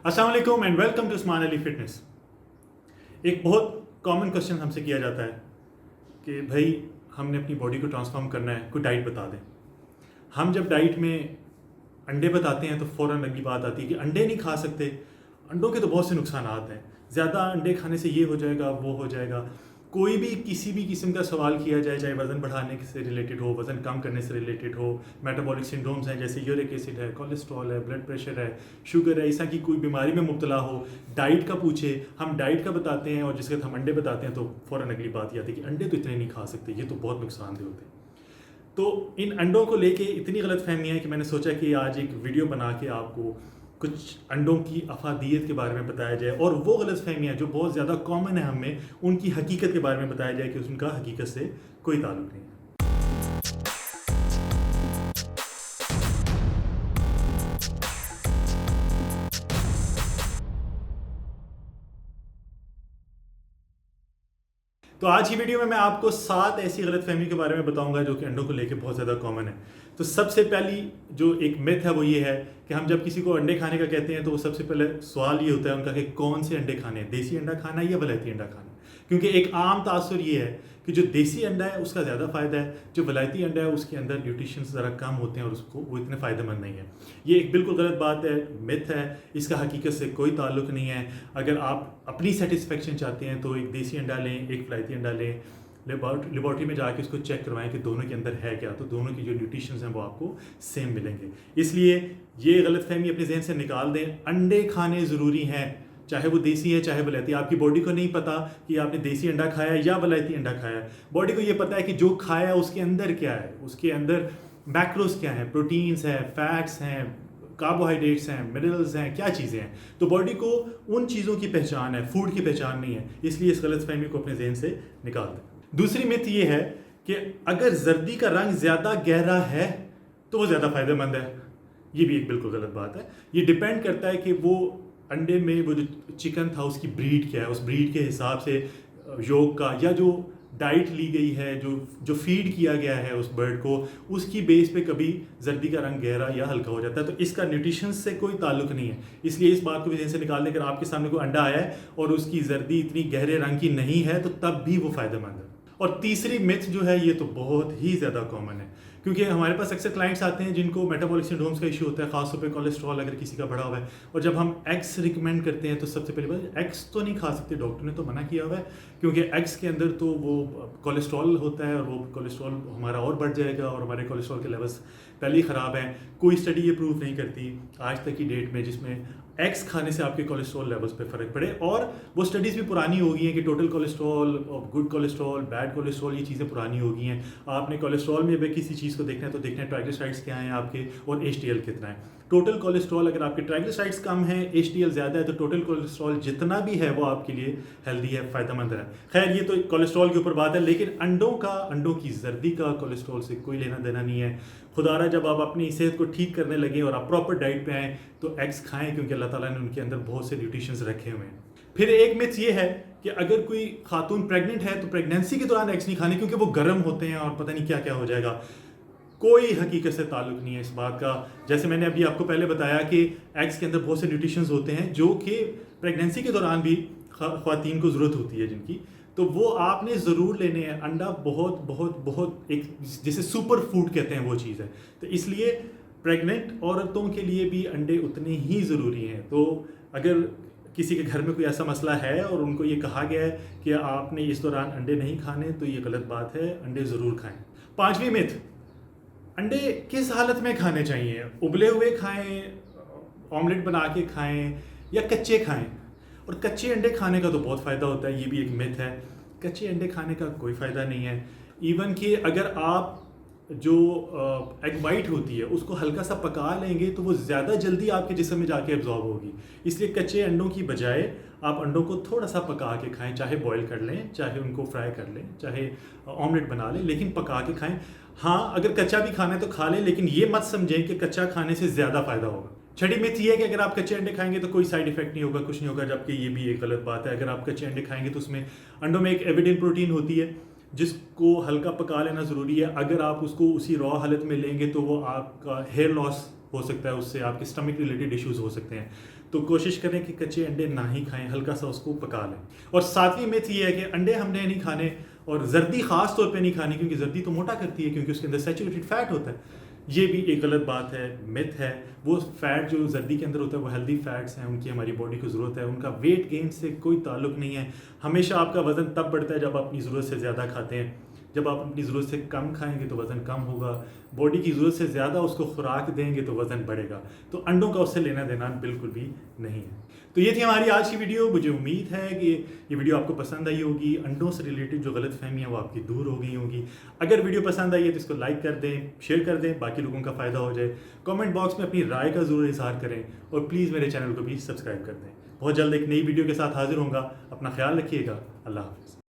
अस्सलाम वालेकुम and welcome to Usman Ali fitness. एक बहुत कॉमन क्वेश्चन हमसे किया जाता है कि भाई हमने अपनी बॉडी को ट्रांसफॉर्म करना है, कोई डाइट बता दें। हम जब डाइट में अंडे बताते हैं तो फ़ौरन अगली बात आती है कि अंडे नहीं खा सकते, अंडों के तो बहुत से नुकसान हैं, ज़्यादा अंडे खाने से ये हो जाएगा वो हो जाएगा। कोई भी किसी भी किस्म का सवाल किया जाए, चाहे वज़न बढ़ाने से रिलेटेड हो, वज़न कम करने से रिलेटेड हो, मेटाबॉलिक सिंड्रोम्स हैं जैसे यूरिक एसिड है, कोलेस्ट्रॉल है, ब्लड प्रेशर है, शुगर है, ऐसा की कोई बीमारी में मुब्तला हो, डाइट का पूछे, हम डाइट का बताते हैं और जिसके हम अंडे बताते हैं तो फ़ौरन अगली बात ये आती है कि अंडे तो इतने नहीं खा सकते, ये तो बहुत नुकसानदेह होते हैं। तो इन अंडों को लेके इतनी गलतफहमियाँ है कि मैंने सोचा कि आज एक वीडियो बना के आपको कुछ अंडों की अफादियत के बारे में बताया जाए और वो गलतफहमियाँ जो बहुत ज़्यादा कॉमन है हमें, उनकी हकीकत के बारे में बताया जाए कि उनका हकीकत से कोई ताल्लुक नहीं है। तो आज की वीडियो में मैं आपको 7 ऐसी गलतफहमी के बारे में बताऊंगा जो कि अंडों को लेके बहुत ज़्यादा कॉमन है। तो सबसे पहली जो एक मिथ है वो ये है कि हम जब किसी को अंडे खाने का कहते हैं तो वो सबसे पहले सवाल ये होता है उनका कि कौन से अंडे खाने हैं, देसी अंडा खाना है या वलायती अंडा खाना है। क्योंकि एक आम तासुर ये है कि जो देसी अंडा है उसका ज़्यादा फ़ायदा है, जो वलायती अंडा है उसके अंदर न्यूट्रिशंस ज़रा कम होते हैं और उसको वो इतने फ़ायदेमंद नहीं है। ये एक बिल्कुल गलत बात है, मिथ है, इसका हकीकत से कोई ताल्लुक नहीं है। अगर आप अपनी सेटिस्फेक्शन चाहते हैं तो एक देसी अंडा लें, एक वलायती अंडा लें, लेबॉर्ट्री में जाके उसको चेक करवाएं कि दोनों के अंदर है क्या, तो दोनों की जो न्यूट्रिशंस हैं वो आपको सेम मिलेंगे। इसलिए ये गलतफहमी अपने जहन से निकाल दें, अंडे खाने ज़रूरी हैं, चाहे वो देसी है चाहे वलायती। आपकी बॉडी को नहीं पता कि आपने देसी अंडा खाया या वलायती अंडा खाया, बॉडी को ये पता है कि जो खाया उसके अंदर क्या है, उसके अंदर मैक्रोस क्या है, प्रोटीन्स हैं, फैट्स हैं, कार्बोहाइड्रेट्स हैं, मिनरल्स हैं, क्या चीज़ें हैं। तो बॉडी को उन चीज़ों की पहचान है, फूड की पहचान नहीं है। इसलिए इस गलतफहमी को अपने जहन से निकाल दें। दूसरी मिथ ये है कि अगर जर्दी का रंग ज़्यादा गहरा है तो वो ज़्यादा फ़ायदेमंद है। ये भी एक बिल्कुल गलत बात है। ये डिपेंड करता है कि वो अंडे में वो जो चिकन था उसकी ब्रीड क्या है, उस ब्रीड के हिसाब से योग का या जो डाइट ली गई है, जो फीड किया गया है उस बर्ड को, उसकी बेस पे कभी जर्दी का रंग गहरा या हल्का हो जाता है। तो इसका न्यूट्रिशन से कोई ताल्लुक नहीं है। इसलिए इस बात को भी ध्यान से निकालने, अगर आपके सामने कोई अंडा आया है और उसकी जर्दी इतनी गहरे रंग की नहीं है तो तब भी वो फ़ायदेमंद है। और तीसरी मिथ जो है ये तो बहुत ही ज़्यादा कॉमन है, क्योंकि हमारे पास अक्सर क्लाइंट्स आते हैं जिनको मेटाबॉलिक सिंड्रोम्स का इशू होता है, खासतौर पे कोलेस्ट्रॉल अगर किसी का बढ़ा हुआ है, और जब हम एग्स रिकमेंड करते हैं तो सबसे पहले बात, एग्स तो नहीं खा सकते, डॉक्टर ने तो मना किया हुआ है, क्योंकि एग्स के अंदर तो वो कोलेस्ट्रॉल होता है और वो कोलेस्ट्रॉल हमारा और बढ़ जाएगा और हमारे कोलेस्ट्रॉल के लेवल्स पहले ही ख़राब हैं। कोई स्टडी ये प्रूव नहीं करती आज तक की डेट में जिसमें एग्स खाने से आपके कोलेस्ट्रॉल लेवल्स पे फ़र्क पड़े। और वो स्टडीज़ भी पुरानी हो गई हैं कि total cholesterol, good cholesterol, bad cholesterol, ये चीज़ें पुरानी हो गई हैं। आपने कोलेस्ट्रॉल में अगर किसी चीज़ को देखना है तो देखना है ट्राइग्लिसराइड्स क्या हैं आपके और HDL कितना है। टोटल कोलेस्ट्रॉल, अगर आपके ट्राइग्लिसराइड्स कम है, HDL ज़्यादा है, तो टोटल कोलेस्ट्रॉल जितना भी है वो आपके लिए हेल्दी है, फ़ायदेमंद है। खैर ये तो कोलेस्ट्रॉल के ऊपर बात है, लेकिन अंडों की जर्दी का कोलेस्ट्रॉल से कोई लेना देना नहीं है। खुदारा जब आप अपनी सेहत को ठीक करने लगे और आप प्रॉपर डाइट पे आएँ तो एग्स खाएँ, क्योंकि अल्लाह ताला ने उनके अंदर बहुत से न्यूट्रिशंस रखे हुए हैं। फिर एक मिथ ये है कि अगर कोई खातून प्रेग्नेंट है तो प्रेगनेंसी के दौरान एग्स नहीं खाने, क्योंकि वो गर्म होते हैं और पता नहीं क्या क्या हो जाएगा। कोई हकीकत से ताल्लुक नहीं है इस बात का। जैसे मैंने अभी आपको पहले बताया कि एग्स के अंदर बहुत से न्यूट्रिशंस होते हैं जो कि प्रेगनेंसी के दौरान भी ख़वातीन को ज़रूरत होती है जिनकी, तो वो आपने ज़रूर लेने हैं। अंडा बहुत बहुत बहुत एक जिसे सुपर फूड कहते हैं वो चीज़ है, तो इसलिए प्रेग्नेंट औरतों के लिए भी अंडे उतने ही ज़रूरी हैं। तो अगर किसी के घर में कोई ऐसा मसला है और उनको ये कहा गया है कि आपने इस दौरान अंडे नहीं खाने, तो ये गलत बात है, अंडे ज़रूर खाएं। 5वीं मिथ, अंडे किस हालत में खाने चाहिए, उबले हुए खाएं, ऑमलेट बना के खाएं या कच्चे खाएं। और कच्चे अंडे खाने का तो बहुत फ़ायदा होता है, ये भी एक मिथ है। कच्चे अंडे खाने का कोई फ़ायदा नहीं है। इवन कि अगर आप जो एग वाइट होती है उसको हल्का सा पका लेंगे तो वो ज़्यादा जल्दी आपके जिस्म में जाके एब्जॉर्ब होगी। इसलिए कच्चे अंडों की बजाय आप अंडों को थोड़ा सा पका के खाएं, चाहे बॉईल कर लें, चाहे उनको फ्राई कर लें, चाहे ऑमलेट बना लें, लेकिन पका के खाएं। हाँ, अगर कच्चा भी खाना है तो खा लें, लेकिन ये मत समझें कि कच्चा खाने से ज़्यादा फ़ायदा होगा। 6ठी मिथ ये है कि अगर आप कच्चे अंडे खाएंगे तो कोई साइड इफेक्ट नहीं होगा, कुछ नहीं होगा, जबकि ये भी एक गलत बात है। अगर आप कच्चे अंडे खाएंगे तो उसमें अंडों में एक एविडेंट प्रोटीन होती है जिसको हल्का पका लेना ज़रूरी है। अगर आप उसको उसी रॉ हालत में लेंगे तो वो आपका हेयर लॉस हो सकता है, उससे आपके स्टमक रिलेटेड इश्यूज़ हो सकते हैं। تو کوشش کریں کہ کچے انڈے نہ ہی کھائیں، ہلکا سا اس کو پکا لیں. اور ساتویں میتھ یہ ہے کہ انڈے ہم نے نہیں کھانے، اور زردی خاص طور پہ نہیں کھانی، کیونکہ زردی تو موٹا کرتی ہے، کیونکہ اس کے اندر سیچوریٹڈ فیٹ ہوتا ہے. یہ بھی ایک غلط بات ہے، میتھ ہے. وہ فیٹ جو زردی کے اندر ہوتا ہے وہ ہیلدی فیٹس ہیں، ان کی ہماری باڈی کو ضرورت ہے، ان کا ویٹ گین سے کوئی تعلق نہیں ہے. ہمیشہ آپ کا وزن تب بڑھتا ہے جب آپ اپنی ضرورت سے زیادہ کھاتے ہیں. جب آپ اپنی ضرورت سے کم کھائیں گے تو وزن کم ہوگا، باڈی کی ضرورت سے زیادہ اس کو خوراک دیں گے تو وزن بڑھے گا. تو انڈوں کا اس سے لینا دینا بالکل بھی نہیں ہے. تو یہ تھی ہماری آج کی ویڈیو. مجھے امید ہے کہ یہ ویڈیو آپ کو پسند آئی ہوگی. انڈوں سے ریلیٹڈ جو غلط فہمیاں وہ آپ کی دور ہو گئی ہوں گی. اگر ویڈیو پسند آئی ہے تو اس کو لائک کر دیں، شیئر کر دیں، باقی لوگوں کا فائدہ ہو جائے. کامنٹ باکس میں اپنی رائے کا ضرور اظہار کریں، اور پلیز میرے چینل کو بھی سبسکرائب کر دیں. بہت جلد ایک نئی ویڈیو کے ساتھ حاضر ہوں گا. اپنا خیال رکھیے گا. اللہ حافظ.